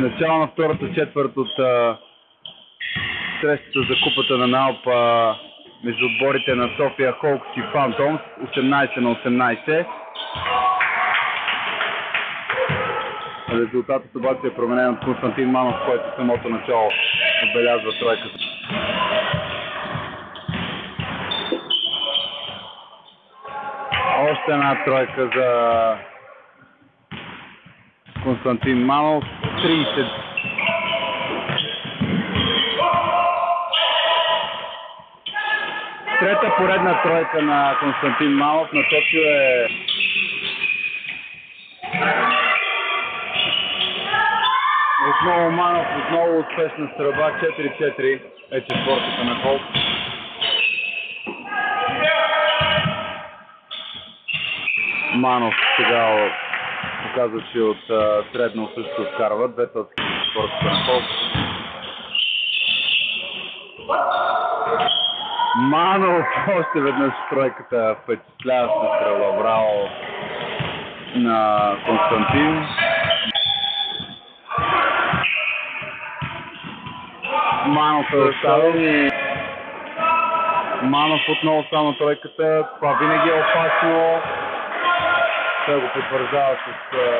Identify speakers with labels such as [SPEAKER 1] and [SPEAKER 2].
[SPEAKER 1] Начало на втората четвърт от срещата за купата на Наупа между отборите на София Холкс и Фантомс, 18-18. Резултатът обаче е променен от Константин Манов, който самото начало отбелязва тройката. Още една тройка за Константин Манов. 30. Трета поредна тройка на Константин Манов. Наточил е отново Манов, отново успешна стрелба. 4-4 е четвъртата на Холкс. Манов сега показва, че от средно също откарва. Две точки за четвъртата на Холкс. Манов още веднъж тройката, впечатляваща стрелба. Браво на Константин. Манов е оставен. Манов отново само тройката. Това винаги е опасно. Той го потвърждава с